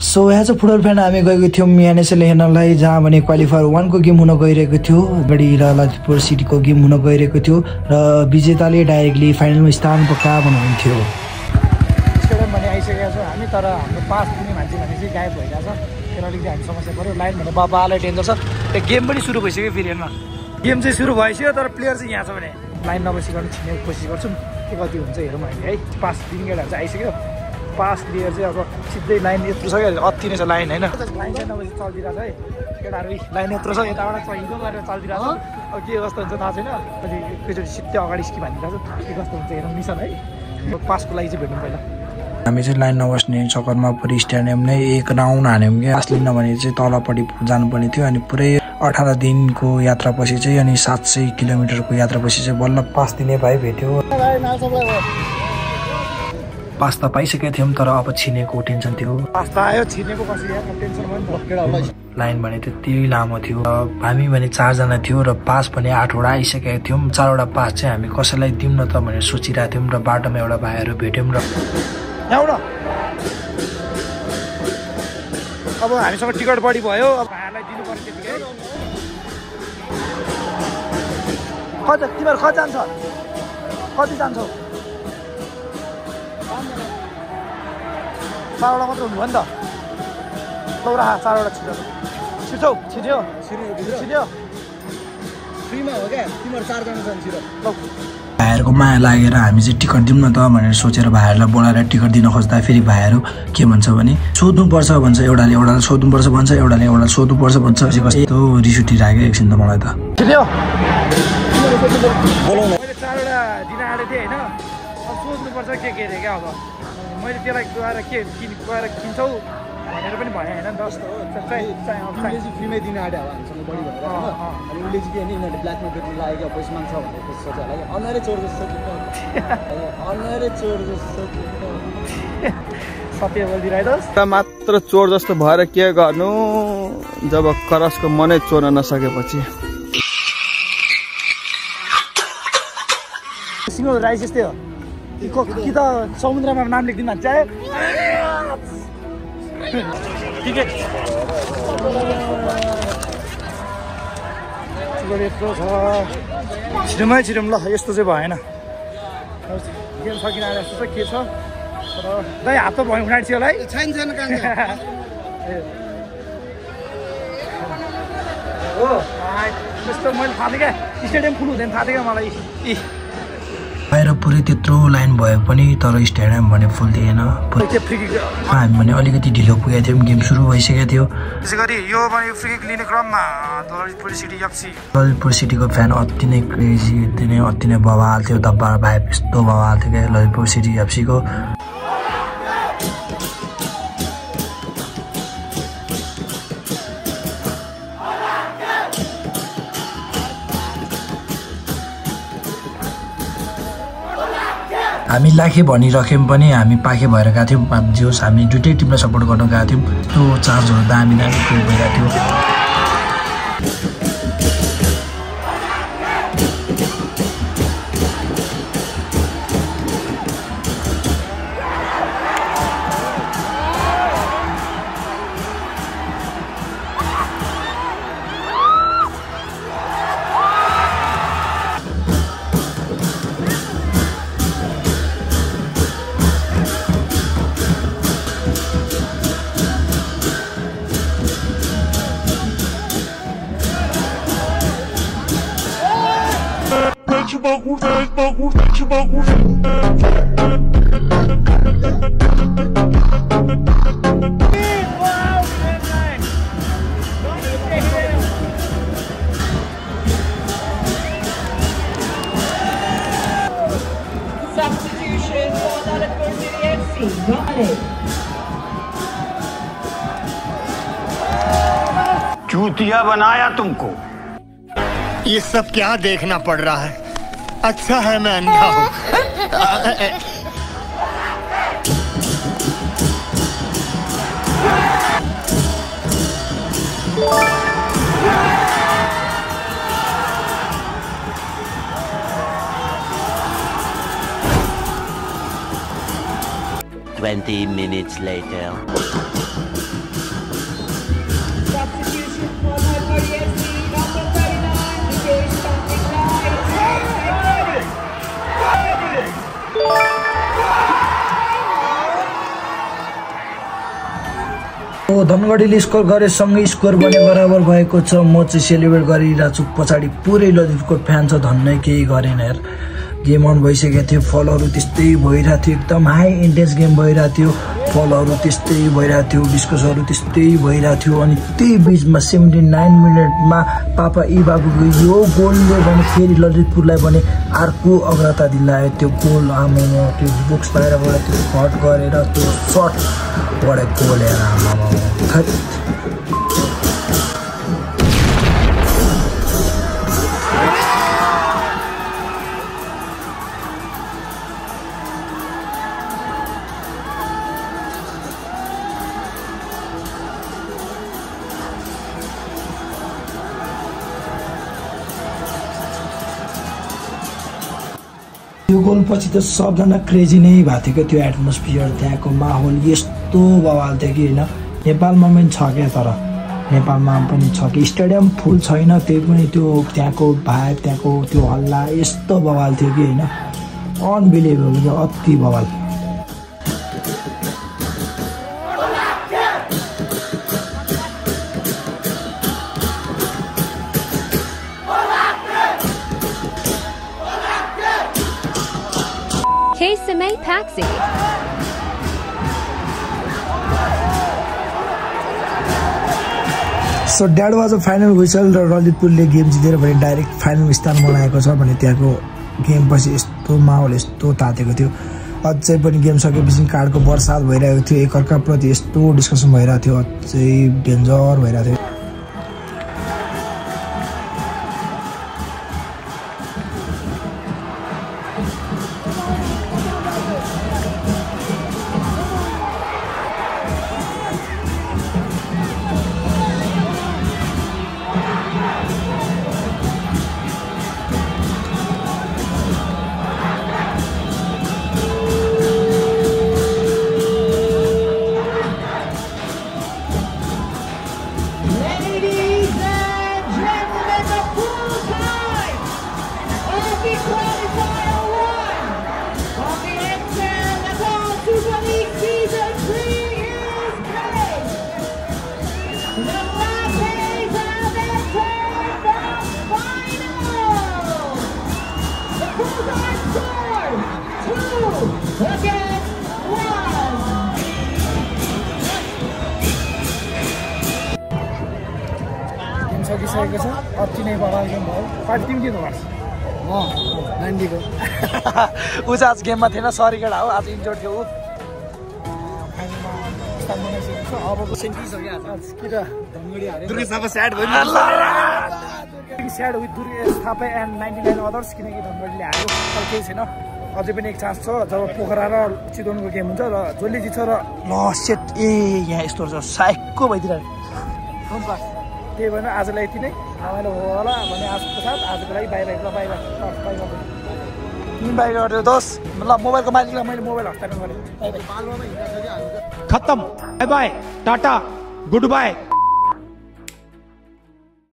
So as a football fan हामी गएको थियौँ एनएसएल हेर्नलाई, जहाँ भने क्वालिफायर 1 को गेम हुन गइरहेको थियो। गढी र ललितपुर सिटीको गेम हुन गइरहेको थियो र विजेताले डाइरेक्टली फाइनलमा स्थान पक्का बनाउनुहुन्थ्यो। स्टेडियम भने आइसकेका छौँ हामी, तर हाम्रो पास दिने मान्छे भने चाहिँ गायब भइरहेछ। त्यसले अलिकति हामी समस्या पऱ्यो। लाइन भने बाबालाई डेन्जर छ। त्यो गेम पनि सुरु भइसक्यो फेरि हेर्न। गेम चाहिँ सुरु भइसक्यो तर प्लेयर चाहिँ यहाँ छ भने लाइन नबसिकन छिर्ने कोसिस गर्छौँ। के कति हुन्छ हेरौँ हामी है। पास दिने केटाहरू चाहिँ आइसक्यो। पास दिएर चाहिँ अब सिधै लाइन यत्रो छ क्या, अति नै छ लाइन होइन। लाइन चाहिँ नबसी चल्दिरहेछ है केटाहरू। लाइन यत्रो छ, यताबाट हिँडो गरेर चल्दिरहेछ। अब के कस्तो हुन्छ थाहा छैन। अहिले एकैचोटि सिधै अगाडि स्किप हानिरहेछ। के कस्तो हुन्छ हेरौँ मिसन है। पासको लागि चाहिँ भेटौँ पहिला। हामी चाहिँ लाइन नबस्ने चक्करमा पुरै स्टेडियम नै एक राउन्ड हान्यौँ क्या। पास लिन भने चाहिँ तलपट्टि जानुपर्ने थियो। अनि पुरै 18 दिनको यात्रापछि चाहिँ अनि 700 किलोमिटरको यात्रापछि चाहिँ बल्ल पास दिने भाइ भेट्यो। पास त पाइसकेका थियौँ तर अब छिनेको टेन्सन थियो। पास त आयो, छिनेको कसरी टेन्सन भयो। लाइन भने त्यति लामो थियो। हामी भने 4 जना थियो र पास भने 8 वटा आइसकेका थियौँ। 4 वटा पास चाहिँ हामी कसैलाई दिउँ न त भनेर सोचिरहेको थियौँ र बाटोमा एउटा भाइहरू भेट्यौँ र अब हामीसँग टिकट बढी भयो। अब भाइहरूलाई दिनुपर्ने त्यतिकै। तिमीहरू कति जान्छ? कति जान्छौ? 4 वटा मात्र हुनुभयो नि त। लौरा 4 वटा छिटो छिट्यो फ्रीमा हो क्या। तिमीहरू 4 जना छन् छिटो। भाइहरूको माया लागेर हामी चाहिँ टिकट दिउँ न त भनेर सोचेर भाइहरूलाई बोलाएर टिकट दिन खोज्दा फेरि भाइहरू के भन्छ भने सोध्नुपर्छ भन्छ। एउटाले सोध्नुपर्छ भन्छ, एउटाले सोध्नुपर्छ भन्छ। यस्तो रिस उठिरहेको एकछिन त मलाई त। छिट्यो बोलाउनु। मैले 4 वटा दिन आँटेको थिएँ होइन। अब सोध्नुपर्छ के अरे क्या। अब मैले त्यसलाई गएर गएर किन्छौ भनेर पनि भने होइन। 10 त हो चाहिँ फ्रीमै दिन आँटे होला हामीसँग बढी भएर होइन। अनि उसले चाहिँ के भने यिनीहरूले ब्ल्याकमा बेच्नु लाग्यो क्या, पैसा माग्छ भनेर सोच्छ होला क्या। अनुहारै चोर जस्तो अनुहारै चोर जस्तो सत्य बोलिदिरहेको मात्र चोर जस्तो भएर के गर्नु जब करसको मनै चोर्न नसकेपछि। सिङ्गल राइस यस्तै हो कि त समुद्रमा नाम लेखिदिनु भन्छ। टिकट यत्रो छ। छिटोमै छिटौँ ल, यस्तो चाहिँ भएन। गेम सकिन आएर जस्तो के छ तर दाइ हात त भयो उनीहरू थियो होला है। छैन हो त्यस्तो मैले थाहा थिएँ क्या। स्टेडियम फुल हुँदैन थाहा थियो क्या मलाई। बाहिर पुरै त्यत्रो लाइन भयो पनि तर स्टेडियम भने फुल थिएन। हामी भने अलिकति ढिलो पुगेको थियौँ। गेम सुरु भइसकेको थियो। त्यसै गरी यो फ्री किक लिने क्रममा ललितपुर सिटीको फ्यान अति नै क्रेजी, अति नै बवाल थियो। दब्बा भाइ यस्तो बवाल थियो क्या ललितपुर सिटी एफसीको। हामी लाखे भनिराख्यौँ पनि हामी पाखे भएर गएको थियौँ। जोस् हामी दुइटै टिमलाई सपोर्ट गर्न गएको थियौँ। त्यो चार्जहरू दामी प्रयोग भइरहेको थियो। Substitution for Lalitpur City FC. चूतिया बनाया तुमको। ये सब क्या देखना पड़ रहा है? अच्छा है मैं अंधा हूँ। 20 minutes later. धनगढीले स्कोर गरेसँगै स्कोर भने बराबर भएको छ। म चाहिँ सेलिब्रेट गरिरहेको छु। पछाडि पुरै ललितपुरको फ्यान छ, धन्नै केही गरेन यार। गेम अन भइसकेको थियो, फलहरू त्यस्तै भइरहेको थियो, एकदम हाई इन्टेन्स गेम भइरहेको थियो, फलहरू त्यस्तै भइरहेको थियो, डिस्कसहरू त्यस्तै भइरहेको थियो। अनि त्यही बिचमा 79 मिनटमा पापा इबाबुको यो गोलले भने फेरि ललितपुरलाई भने अर्को अग्रता दिलायो। त्यो गोल आमामा त्यो बक्स बाहिरबाट त्यो कट गरेर त्यो सर्ट पढेको गोल हेर आमामा खै। त्यो गोलपछि त सबजना क्रेजी नै भएको थियो क्या। त्यो एटमोस्फियर, त्यहाँको माहौल यस्तो बवाल थियो कि होइन। नेपालमा पनि छ क्या, तर नेपालमा पनि छ कि स्टेडियम फुल छैन, त्यही पनि त्यो त्यहाँको भाइब, त्यहाँको त्यो हल्ला यस्तो बवाल थियो कि होइन। अनबिलिभेबल क्या, अति बवाल। KSMA Paxi. So dad was a final whistle र ललितपुरले गेम जितेर भने डाइरेक्ट फाइनल स्थान बनाएको छ भने त्यहाँको गेम पछि यस्तो माहौल यस्तो तातेको थियो। अझै पनि गेम सकेपछि कार्डको बर्सात भइरहेको थियो, एकअर्काप्रति यस्तो डिस्कसन भइरहेको थियो, अझै डेन्जर भइरहेको थियो। सकिसकेको छ। अति नै बवाल गेम भयो। पार्टी टिम के गर्छ? म नान्डीको ऊ चाहिँ आज गेममा थिएन, सरी केटा हो, आज इन्जोर्ड थियो ऊ। अबको सेन्टिस हो क्या आज कि त धनगढी हारे। दुर्गेश थापा स्याड भयो नि, sad with Durgesh Thapa and 99 others, किनकि धनगढीले हार्यो। तर केही छैन, अझै पनि एक चान्स छ जब पोखरा र चितवनको गेम हुन्छ र जसले जित्छ र ल सेट। ए यहाँ यस्तो छ साइकको भइदिरहेको। त्यही भएर आजलाई यति नै रमाइलो होला भने आजको साथ आजको लागि बाई बाई गरिदियो दोस्त। ल मोबाइलको मालिकलाई मैले मोबाइल हस्तान्तरण गरेँ। खत्तम, by by, Tata, good by.